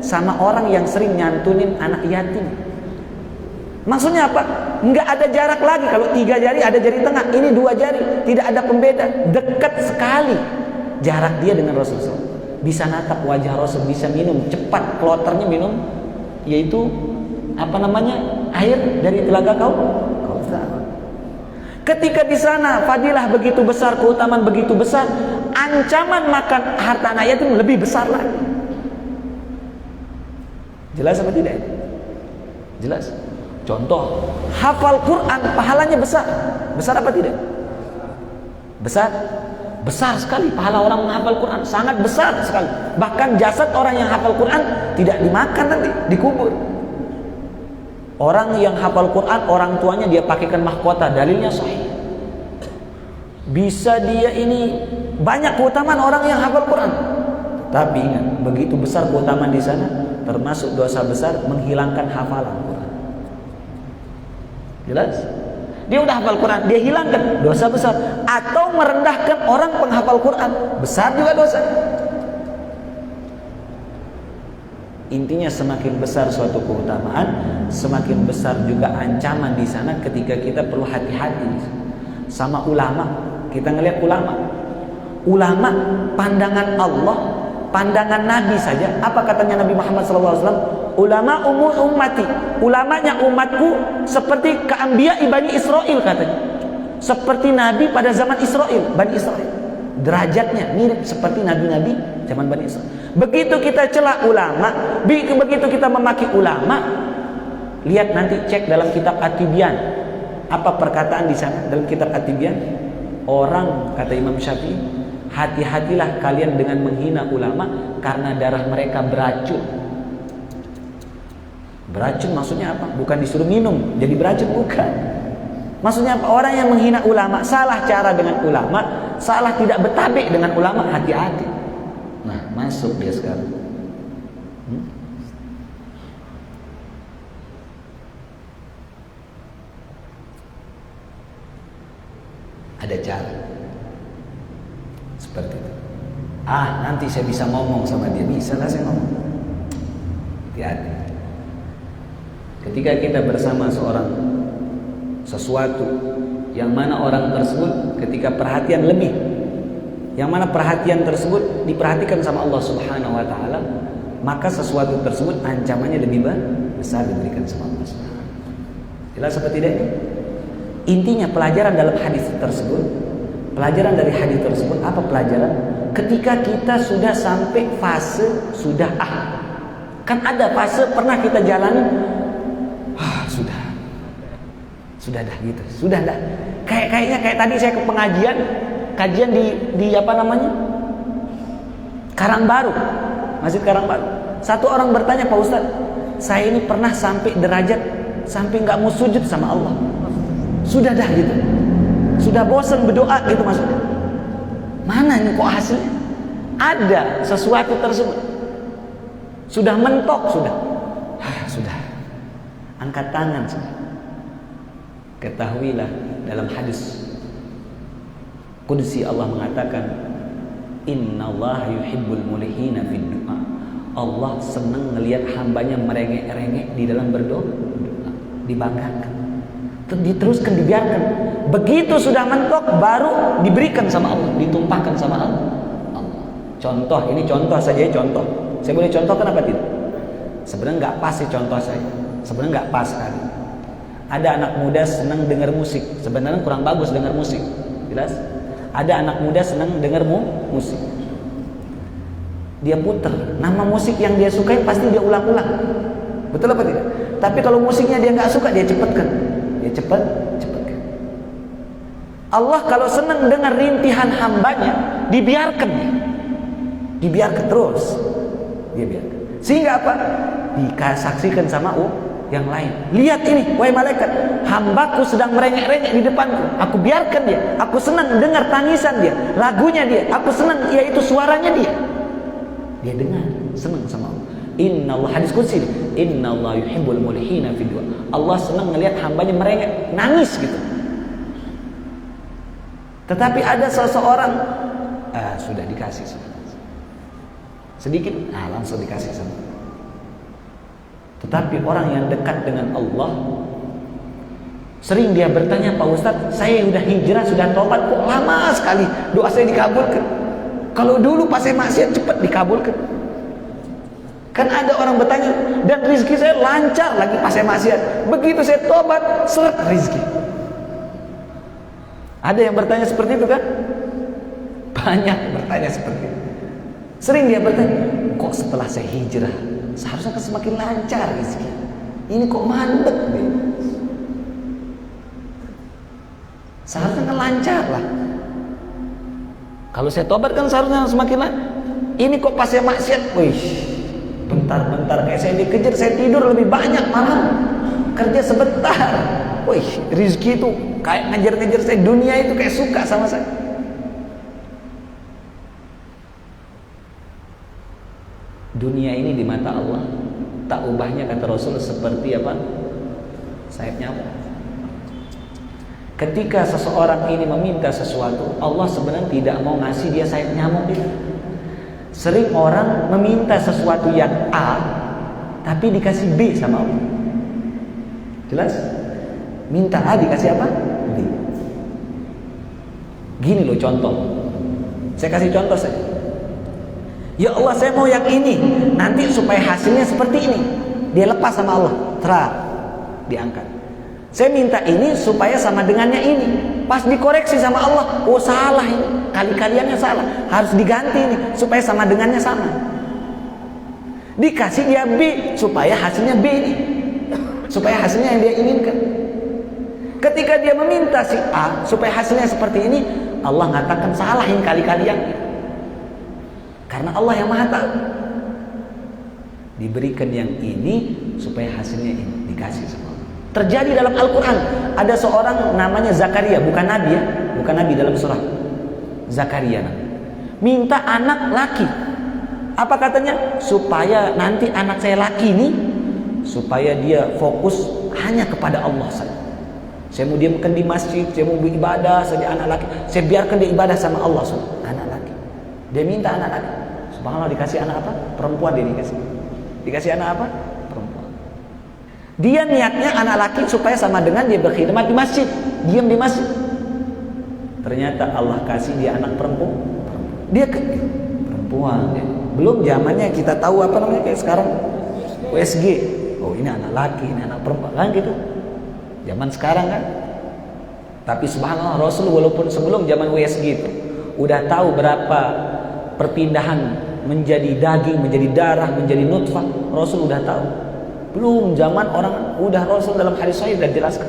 sama orang yang sering nyantunin anak yatim. Maksudnya apa? Enggak ada jarak lagi. Kalau 3 jari ada jari tengah, ini 2 jari, tidak ada pembeda, dekat sekali jarak dia dengan Rasulullah. Bisa natap wajah Rasul, bisa minum cepat, kloternya minum, yaitu apa namanya, air dari telaga Kautsar. Ketika di sana fadilah begitu besar, keutamaan begitu besar, ancaman makan harta anak yatim lebih besar lagi. Jelas apa tidak? Jelas. Contoh, hafal Quran pahalanya besar. Besar apa tidak? Besar. Besar sekali pahala orang menghafal Quran, sangat besar sekali. Bahkan jasad orang yang hafal Quran tidak dimakan nanti, dikubur. Orang yang hafal Quran, orang tuanya dia pakaikan mahkota, dalilnya sahih. Bisa dia ini banyak keutamaan orang yang hafal Quran. Tapi ingat, begitu besar keutamaan di sana, termasuk dosa besar menghilangkan hafalan Quran. Jelas? Dia udah hafal Quran, dia hilangkan, dosa besar. Atau merendahkan orang penghafal Quran, besar juga dosa. Intinya semakin besar suatu keutamaan, semakin besar juga ancaman di sana. Ketika kita perlu hati-hati sama ulama. Kita ngelihat ulama pandangan Allah, pandangan Nabi saja. Apa katanya Nabi Muhammad SAW? Ulama ummati, ulamanya umatku seperti keambia Bani Israel, katanya. Seperti Nabi pada zaman Israel, Bani Israel. Derajatnya mirip seperti Nabi-Nabi zaman Bani Israel. Begitu kita celak ulama, begitu kita memaki ulama, Lihat nanti, cek dalam kitab At-Tibyan. Apa perkataan di sana dalam kitab At-Tibyan? Orang, kata Imam Syafi'i, hati-hatilah kalian dengan menghina ulama karena darah mereka beracun. Beracun maksudnya apa? Bukan disuruh minum jadi beracun, bukan. Maksudnya apa? Orang yang menghina ulama, salah cara dengan ulama, salah tidak bertabik dengan ulama, hati-hati. Nah, masuk dia sekarang. Ada cara seperti itu. Nanti saya bisa ngomong sama dia. Bisa lah saya ngomong. Hati-hati. Ketika kita bersama sesuatu yang mana orang tersebut ketika perhatian lebih, yang mana perhatian tersebut diperhatikan sama Allah Subhanahu wa taala, maka sesuatu tersebut ancamannya lebih besar diberikan sama Allah Subhanahu wa taala. Jelas seperti ini? Intinya pelajaran dalam hadis tersebut, pelajaran dari hadis tersebut apa pelajaran? Ketika kita sudah sampai fase sudah kan ada fase pernah kita jalani, sudah dah gitu, sudah dah. Kayaknya kayak tadi saya ke pengajian, kajian di apa namanya? Karangbaru, Masjid Karangbaru. Satu orang bertanya, Pak Ustadz, saya ini pernah sampai derajat sampai nggak mau sujud sama Allah. Sudah dah gitu, sudah bosan berdoa gitu maksudnya. Mana ini kok hasilnya? Ada sesuatu tersebut, sudah mentok, sudah angkat tangan sudah. Ketahuilah dalam hadis Qudsi Allah mengatakan, Innallaha yuhibbul mulihina fid du'a. Allah senang ngelihat hambanya merengek-rengek di dalam berdoa, dibanggakan. Diteruskan, dibiarkan. Begitu sudah mentok baru diberikan sama Allah, ditumpahkan sama Allah. Contoh, ini contoh saja, contoh. Saya boleh contohkan apa tidak? Sebenarnya nggak pas sih contoh saya. Sebenarnya nggak pas sekali. Ada anak muda senang dengar musik. Sebenarnya kurang bagus dengar musik. Jelas? Ada anak muda senang dengar musik. Dia puter. Nama musik yang dia sukai pasti dia ulang-ulang. Betul apa tidak? Tapi kalau musiknya dia nggak suka, dia cepatkan. Dia cepatkan. Allah kalau senang dengar rintihan hambanya, dibiarkan. Dibiarkan terus. Dia biarkan. Sehingga apa? Disaksikan sama yang lain. Lihat ini, wahai malaikat, hambaku sedang merengek-rengek di depanku. Aku biarkan dia. Aku senang dengar tangisan dia, lagunya dia. Aku senang, yaitu suaranya dia. Dia dengar, senang sama Allah. Innallah, hadis qudsi, Innallah yuhibbul mulihina fid du'a. Allah senang melihat hambanya merengek, nangis gitu. Tetapi ada seseorang sudah dikasih sedikit, langsung dikasih sama. Tetapi orang yang dekat dengan Allah, sering dia bertanya, Pak Ustadz, saya sudah hijrah, sudah tobat, kok lama sekali doa saya dikabulkan. Kalau dulu pas saya maksiat cepat dikabulkan. Kan ada orang bertanya, dan rizki saya lancar lagi pas saya maksiat. Begitu saya tobat, seret rizki. Ada yang bertanya seperti itu kan? Banyak bertanya seperti itu. Sering dia bertanya, kok setelah saya hijrah seharusnya kan semakin lancar rizki, ini kok mandek deh. Seharusnya kan lancar lah. Kalau saya tobat kan seharusnya semakin lancar. Ini kok pas saya maksiat, wih, bentar-bentar kayak saya dikejar, saya tidur lebih banyak malam, kerja sebentar. Wih, rizki itu kayak ngejar-ngejar saya, dunia itu kayak suka sama saya. Dunia ini di mata Allah tak ubahnya, kata Rasul, seperti apa? Sayap nyamuk. Ketika seseorang ini meminta sesuatu, Allah sebenarnya tidak mau ngasih dia sayap nyamuk itu. Sering orang meminta sesuatu yang A, tapi dikasih B sama Allah. Jelas? Minta A dikasih apa? B. Gini loh contoh. Saya kasih contoh saja. Ya Allah, saya mau yang ini, nanti supaya hasilnya seperti ini. Dia lepas sama Allah, diangkat. Saya minta ini supaya sama dengannya ini. Pas dikoreksi sama Allah, oh salah ini, kali-kaliannya salah, harus diganti ini supaya sama dengannya sama. Dikasih dia B supaya hasilnya B ini. supaya hasilnya yang dia inginkan. Ketika dia meminta si A supaya hasilnya seperti ini, Allah mengatakan salahin kali-kali yang karena Allah yang maha tahu. Diberikan yang ini supaya hasilnya ini dikasih sama Allah. Terjadi dalam Al-Quran. Ada seorang namanya Zakaria, bukan nabi ya, bukan nabi dalam surah Zakaria. Minta anak laki. Apa katanya? Supaya nanti anak saya laki ini, supaya dia fokus hanya kepada Allah saja. Saya mau diamkan di masjid, saya mau beribadah saja anak laki. Saya biarkan dia ibadah sama Allah saja. Anak laki. Dia minta anak laki. Subhanallah, dikasih anak apa? Perempuan dia dikasih. Dikasih anak apa? Perempuan. Dia niatnya anak laki supaya sama dengan dia berkhidmat di masjid, diam di masjid. Ternyata Allah kasih dia anak perempuan. Dia perempuan. Belum zamannya kita tahu apa namanya kayak sekarang USG. Oh, ini anak laki, ini anak perempuan kan gitu. Zaman sekarang kan. Tapi subhanallah, Rasul walaupun sebelum zaman USG itu udah tahu berapa perpindahan menjadi daging, menjadi darah, menjadi nutfah. Rasul udah tahu. Belum zaman orang, udah Rasul dalam hadis sahih sudah jelaskan.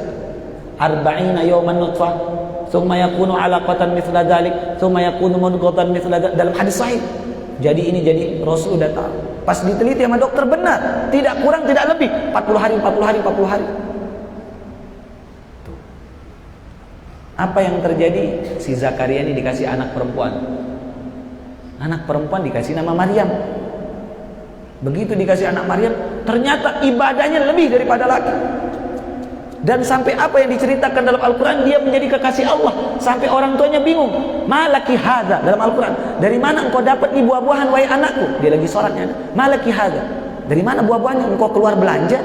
Arba'ina yawman nutfah, thumma yakunu 'alaqatan mithla dzalik, thumma yakunu mudghatan mithla dzalik, dalam hadis sahih. Jadi ini Rasul udah tahu. Pas diteliti sama dokter benar, tidak kurang tidak lebih 40 hari. Tuh. Apa yang terjadi? Si Zakaria ini dikasih anak perempuan. Anak perempuan dikasih nama Maryam. Begitu dikasih anak Maryam, ternyata ibadahnya lebih daripada laki. Dan sampai apa yang diceritakan dalam Al-Quran, dia menjadi kekasih Allah. Sampai orang tuanya bingung. Malaki hadza dalam Al-Quran. Dari mana engkau dapat nih buah-buahan wahai anakku? Dia lagi sholatnya. Malaki hadza. Dari mana buah-buahnya? Engkau keluar belanja?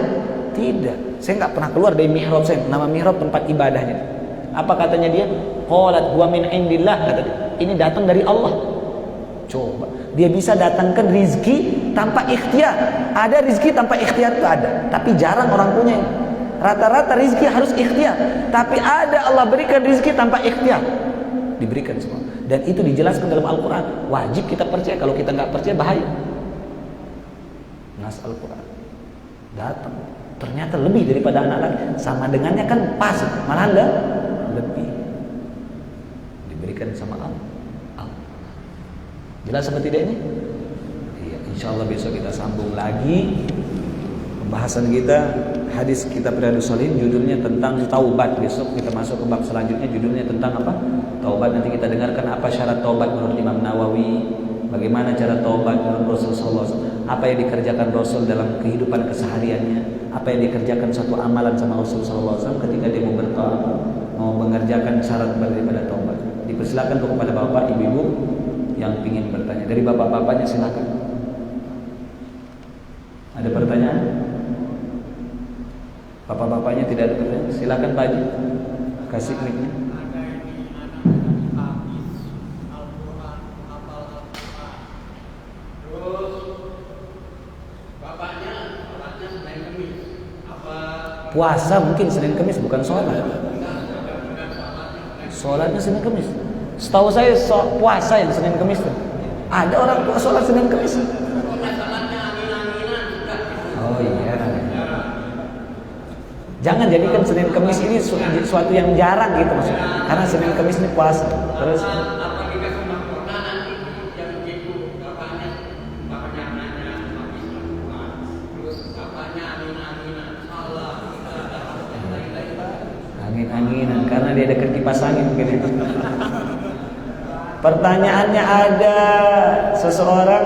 Tidak. Saya nggak pernah keluar dari mihrab saya. Nama mihrab tempat ibadahnya. Apa katanya dia? Qalat huwa min indillah, kata dia. Ini datang dari Allah. Coba. Dia bisa datangkan rizki tanpa ikhtiar. Ada rizki tanpa ikhtiar itu ada. Tapi jarang orang punya ini. Rata-rata rizki harus ikhtiar. Tapi ada Allah berikan rizki tanpa ikhtiar. Diberikan semua. Dan itu dijelaskan dalam Al-Quran. Wajib kita percaya. Kalau kita nggak percaya bahaya. Nas Al-Quran datang. Ternyata lebih daripada anak laki. Sama dengannya kan pas. Malah lebih. Diberikan sama Allah. Jelas seperti ini? Iya, insya Allah besok kita sambung lagi pembahasan kita. Hadis kitab Riyadhus Shalihin judulnya tentang taubat. Besok kita masuk ke bab selanjutnya, judulnya tentang apa? Taubat. Nanti kita dengarkan apa syarat taubat menurut Imam Nawawi, bagaimana cara taubat menurut Rasulullah SAW, apa yang dikerjakan Rasul dalam kehidupan kesehariannya, apa yang dikerjakan satu amalan sama Rasulullah SAW ketika dia mau bertaubat, mau mengerjakan syarat daripada taubat. Dipersilakan untuk kepada bapak, ibu-ibu yang ingin bertanya. Dari bapak-bapaknya silakan. Ada pertanyaan? Bapak-bapaknya tidak ada pertanyaan. Silakan Pak Haji. Kasih mic-nya. Puasa mungkin Senin Kemis, bukan sholat. Sholatnya Senin Kemis. Setahu saya puasa yang Senin Kemis tuh. Ada orang puasa sholat Senin Kemis. Oh iya. Jangan jadikan Senin Kemis ini suatu yang jarang gitu maksudnya. Karena Senin Kemis ini puasa. Terus angin-anginan karena dia dekat kipas angin mungkin. Pertanyaannya, ada seseorang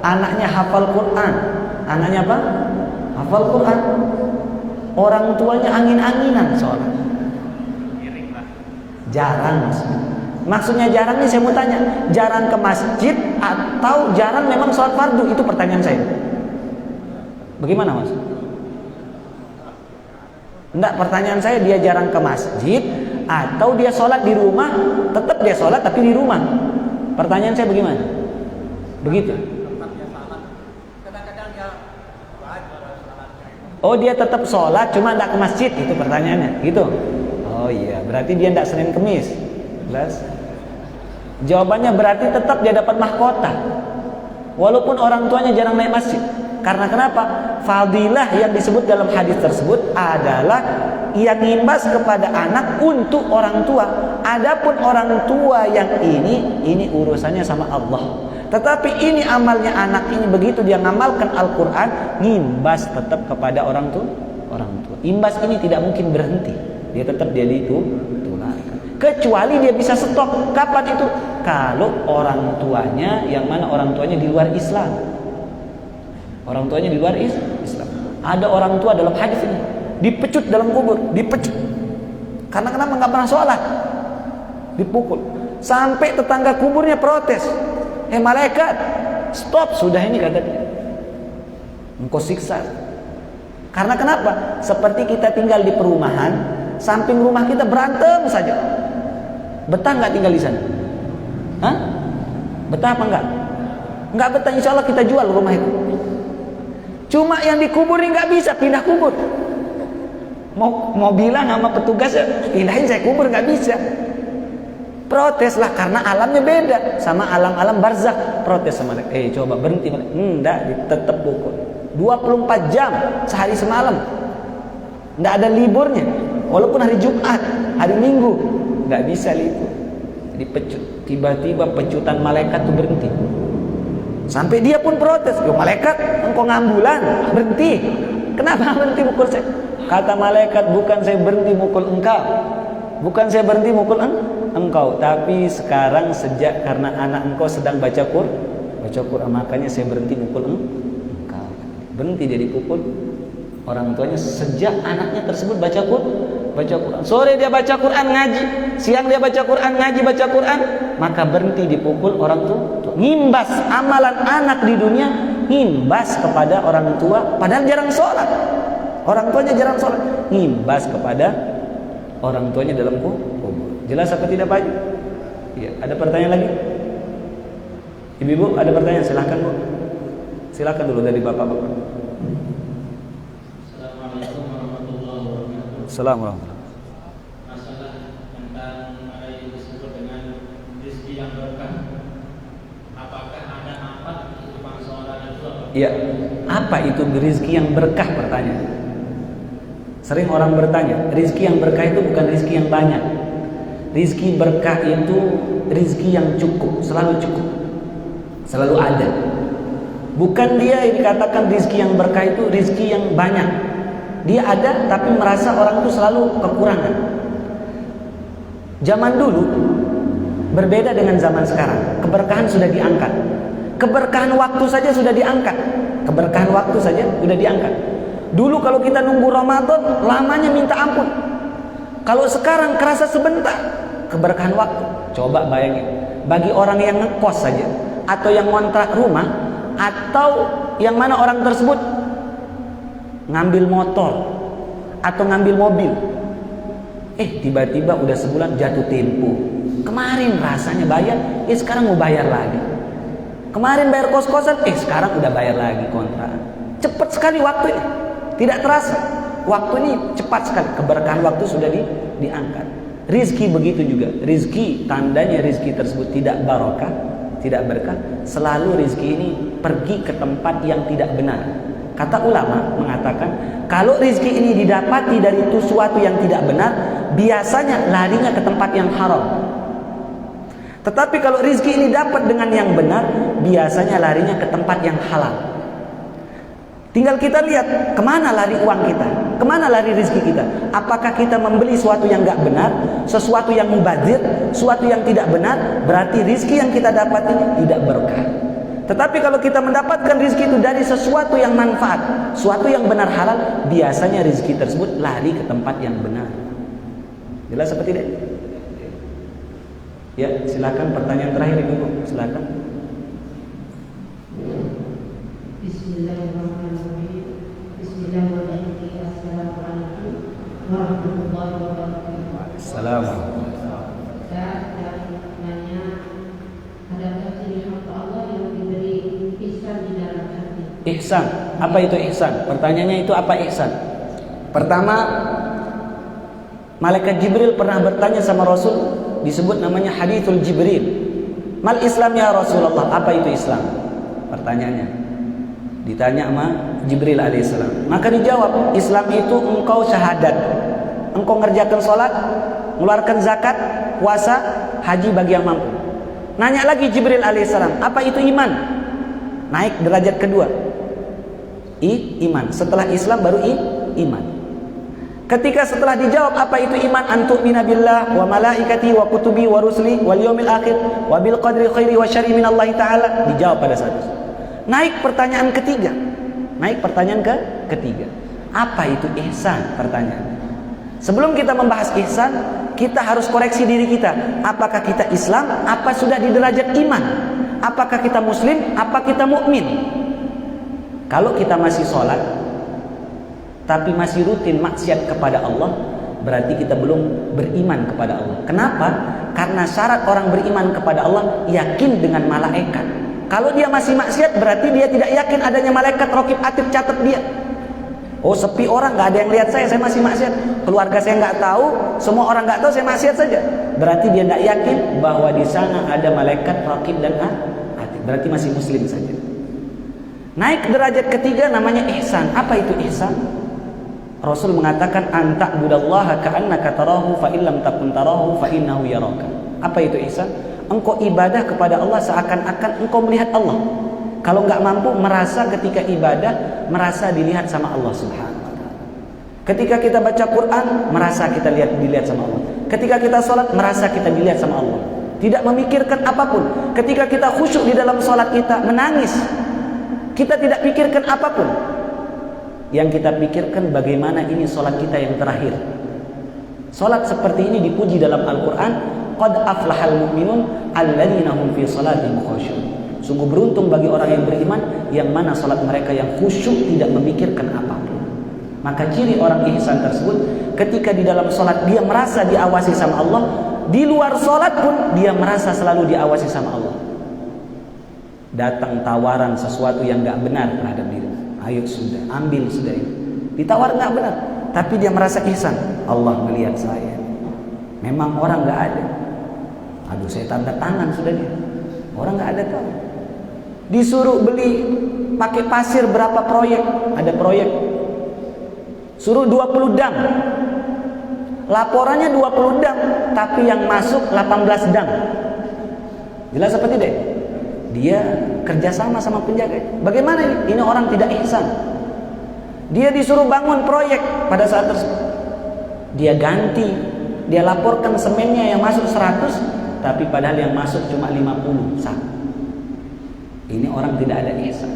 anaknya hafal Quran. Anaknya apa? Hafal Quran. Orang tuanya angin-anginan sholat. Jarang maksudnya jarang nih, saya mau tanya, jarang ke masjid atau jarang memang sholat fardu? Itu pertanyaan saya. Bagaimana Mas? Enggak, pertanyaan saya dia jarang ke masjid atau dia sholat di rumah, tetap dia sholat tapi di rumah. Pertanyaan saya bagaimana? Begitu. Oh, dia tetap sholat cuma enggak ke masjid, itu pertanyaannya, gitu. Oh iya, berarti dia enggak Senin Kemis. Jelas? Jawabannya berarti tetap dia dapat mahkota. Walaupun orang tuanya jarang naik masjid. Karena kenapa? fadilah yang disebut dalam hadis tersebut adalah yang imbas kepada anak untuk orang tua. Adapun orang tua yang ini urusannya sama Allah. Tetapi ini amalnya anak ini, begitu dia ngamalkan Al-Quran, ngimbas tetap kepada orang tua. Imbas ini tidak mungkin berhenti, dia tetap dia ditularkan. Kecuali dia bisa stop. Kapan itu? Kalau orang tuanya, yang mana orang tuanya di luar Islam. Orang tuanya di luar Islam. Ada orang tua dalam hadis ini dipecut dalam kubur, dipecut. Karena kenapa? Nggak pernah sholat, dipukul. Sampai tetangga kuburnya protes. Malaikat, stop, sudah ini, kata dia. Engkau siksa. Karena kenapa? Seperti kita tinggal di perumahan, samping rumah kita berantem saja. Betah nggak tinggal di sana? Hah? Betah apa enggak? Enggak betah, insya Allah kita jual rumah itu. Cuma yang dikubur ini nggak bisa pindah kubur. Mau bilang sama petugas, pindahin saya kubur, nggak bisa. Proteslah karena alamnya beda sama alam-alam barzakh. Protes sama mereka, coba berhenti. Enggak, tetap pukul 24 jam sehari semalam, enggak ada liburnya. Walaupun hari Jumat, hari Minggu, enggak bisa libur. Jadi pecut. Tiba-tiba pecutan malaikat itu berhenti. Sampai dia pun protes, malaikat, engkau ngambulan, berhenti. Kenapa berhenti mukul saya? Kata malaikat, bukan saya berhenti mukul engkau, bukan saya berhenti mukul engkau, tapi sekarang sejak karena anak engkau sedang baca Quran, makanya saya berhenti mukul engkau. Berhenti dia dipukul orang tuanya sejak anaknya tersebut baca Quran. Sore dia baca Quran ngaji, siang dia baca Quran ngaji, baca Quran, maka berhenti dipukul orang tua. Ngimbas amalan anak di dunia, ngimbas kepada orang tua, padahal jarang sholat. Orang tuanya jarang sholat, ngimbas kepada orang tuanya dalam kubur. Jelas apa tidak Pak? Iya. Ada pertanyaan lagi? Ibu-ibu ada pertanyaan? Silahkan Bu. Silahkan dulu dari bapak-bapak. Assalamualaikum warahmatullahi wabarakatuh. Assalamualaikum. Masalah tentang ada yang disebut dengan rezeki yang berkah. Apakah ada apa kehidupan seorang itu? Iya. Apa itu rezeki yang berkah? Pertanyaan. Sering orang bertanya, rezeki yang berkah itu bukan rezeki yang banyak. Rezeki berkah itu rezeki yang cukup, selalu ada. Bukan dia yang dikatakan rezeki yang berkah itu rezeki yang banyak. Dia ada tapi merasa orang itu selalu kekurangan. Zaman dulu berbeda dengan zaman sekarang. Keberkahan sudah diangkat. Keberkahan waktu saja sudah diangkat. Dulu kalau kita nunggu Ramadan, lamanya minta ampun. Kalau sekarang kerasa sebentar, keberkahan waktu. Coba bayangin, bagi orang yang ngekos saja, atau yang ngontrak rumah, atau yang mana orang tersebut ngambil motor atau ngambil mobil, tiba-tiba udah sebulan jatuh tempo. Kemarin rasanya bayar, sekarang mau bayar lagi. Kemarin bayar kos-kosan, sekarang udah bayar lagi kontrakan. Cepat sekali waktu ini. Tidak terasa, waktu ini cepat sekali. Keberkahan waktu sudah diangkat. Rizki begitu juga. Rizki, tandanya rizki tersebut tidak barokah, tidak berkah. Selalu rizki ini pergi ke tempat yang tidak benar. Kata ulama mengatakan, kalau rizki ini didapati dari sesuatu yang tidak benar, biasanya larinya ke tempat yang haram. Tetapi kalau rizki ini dapat dengan yang benar, biasanya larinya ke tempat yang halal. Tinggal kita lihat kemana lari uang kita, kemana lari rezeki kita. Apakah kita membeli sesuatu yang nggak benar, sesuatu yang mubazir, sesuatu yang tidak benar, berarti rezeki yang kita dapat ini tidak berkah. Tetapi kalau kita mendapatkan rezeki itu dari sesuatu yang manfaat, sesuatu yang benar halal, biasanya rezeki tersebut lari ke tempat yang benar. Jelas seperti itu? Ya, silakan pertanyaan terakhir Ibu, silakan. Bismillahirrahmanirrahim. Bismillahirrahmanirrahim. Assalamualaikum warahmatullahi wabarakatuh. Assalamualaikum. Saya nanya, adakah ciri hamba Allah yang diberi ihsan di dalam hati? Ihsan, apa itu ihsan? Pertanyaannya itu apa ihsan? Pertama, malaikat Jibril pernah bertanya sama Rasul, disebut namanya hadithul Jibril. Mal Islam ya Rasulullah, apa itu Islam? Pertanyaannya. Ditanya sama Jibril alaihissalam. Maka dijawab, Islam itu engkau syahadat, engkau ngerjakan sholat, mengeluarkan zakat, puasa, haji bagi yang mampu. Nanya lagi Jibril alaihissalam, apa itu iman? Naik derajat kedua, iman. Setelah Islam baru iman. Ketika setelah dijawab apa itu iman, antu'mina billah wa malaikati wa kutubi wa rusli wal yawmil akhir wa bil qadri khairi wa syarri minallahi ta'ala, dijawab pada saat itu. Naik pertanyaan ketiga. Ketiga. Apa itu ihsan? Pertanyaan. Sebelum kita membahas ihsan, kita harus koreksi diri kita. Apakah kita Islam? Apa sudah di derajat iman? Apakah kita muslim? Apa kita mukmin? Kalau kita masih sholat tapi masih rutin maksiat kepada Allah, berarti kita belum beriman kepada Allah. Kenapa? Karena syarat orang beriman kepada Allah yakin dengan malaikat. Kalau dia masih maksiat, berarti dia tidak yakin adanya malaikat raqib atid catat dia. Oh, sepi orang, nggak ada yang lihat saya masih maksiat. Keluarga saya nggak tahu, semua orang nggak tahu saya maksiat saja. Berarti dia nggak yakin bahwa di sana ada malaikat raqib dan atid. Berarti masih muslim saja. Naik derajat ketiga namanya ihsan. Apa itu ihsan? Rasul mengatakan anta'budallaha ka'annaka tarahu fa illam takun tarahu fa innahu yaraka. Apa itu ihsan? Engkau ibadah kepada Allah seakan-akan engkau melihat Allah. Kalau nggak mampu, merasa ketika ibadah merasa dilihat sama Allah Subhanahu wa ta'ala. Ketika kita baca Quran, merasa kita dilihat sama Allah. Ketika kita sholat, merasa kita dilihat sama Allah. Tidak memikirkan apapun. Ketika kita khusyuk di dalam sholat kita, menangis, kita tidak pikirkan apapun. Yang kita pikirkan bagaimana ini sholat kita yang terakhir. Sholat seperti ini dipuji dalam Al-Quran. Qad aflahal mu'minun alladzina hum fi sholatihim khusyu'un. Sungguh beruntung bagi orang yang beriman yang mana sholat mereka yang khusyuk, tidak memikirkan apapun. Maka ciri orang ihsan tersebut, ketika di dalam sholat dia merasa diawasi sama Allah, di luar sholat pun dia merasa selalu diawasi sama Allah. Datang tawaran sesuatu yang gak benar terhadap diri, ayo sudah, ambil sudah itu. Ditawar gak benar, tapi dia merasa ihsan. Allah melihat saya. Memang orang gak ada. Aduh, saya tanda tangan sudah dia. Orang gak ada tahu. Disuruh beli pakai pasir berapa proyek, ada proyek. Suruh 20 dam. Laporannya 20 dam, tapi yang masuk 18 dam. Jelas apa tidak? Dia kerjasama sama penjaga. Bagaimana ini? Ini orang tidak ihsan. Dia disuruh bangun proyek pada saat tersebut. Dia ganti, dia laporkan semennya yang masuk 100, tapi padahal yang masuk cuma 50 sak. Ini orang tidak ada ihsan.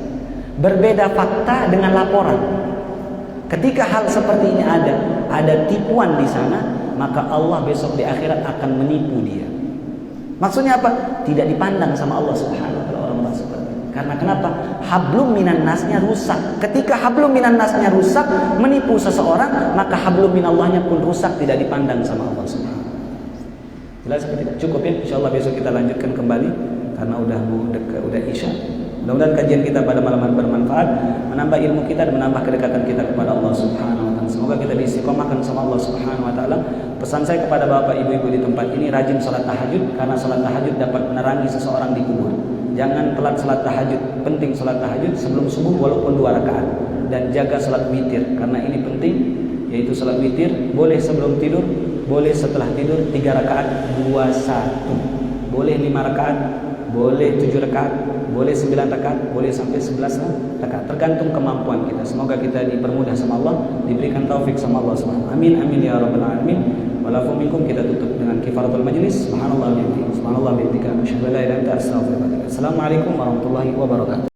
Berbeda fakta dengan laporan. Ketika hal seperti ini ada tipuan di sana, maka Allah besok di akhirat akan menipu dia. Maksudnya apa? Tidak dipandang sama Allah Subhanahu wa ta'ala orang-orang seperti itu. Karena kenapa? Hablum minan nasnya rusak. Ketika hablum minan nasnya rusak, menipu seseorang, maka hablum minallahnya pun rusak, tidak dipandang sama Allah Subhanahu. Jelas seperti itu. Cukup ya. Insyaallah besok kita lanjutkan kembali karena udah Isya. Mudah-mudahan kajian kita pada malam hari bermanfaat, menambah ilmu kita dan menambah kedekatan kita kepada Allah Subhanahu wa ta'ala. Semoga kita diistiqomahkan sama Allah Subhanahu wa ta'ala. Pesan saya kepada Bapak Ibu-ibu di tempat ini, rajin salat tahajud, karena salat tahajud dapat menerangi seseorang di kubur. Jangan telat salat tahajud. Penting salat tahajud sebelum subuh walaupun 2 rakaat, dan jaga salat witir karena ini penting, yaitu salat witir boleh sebelum tidur, boleh setelah tidur 3 rakaat 21. Boleh 5 rakaat, boleh 7 rakaat, boleh 9 rakaat, boleh sampai 11 rakaat, tergantung kemampuan kita. Semoga kita dipermudah sama Allah, diberikan taufik sama Allah Subhanahu. Amin amin ya rabbal alamin. Walafu minkum, kita tutup dengan kifaratul majlis. Subhanallah bihamdihi, subhanallah bihamdika, asyhadu an la ilaha illa anta, astaghfiruka wa atubu ilaik. Assalamualaikum warahmatullahi wabarakatuh.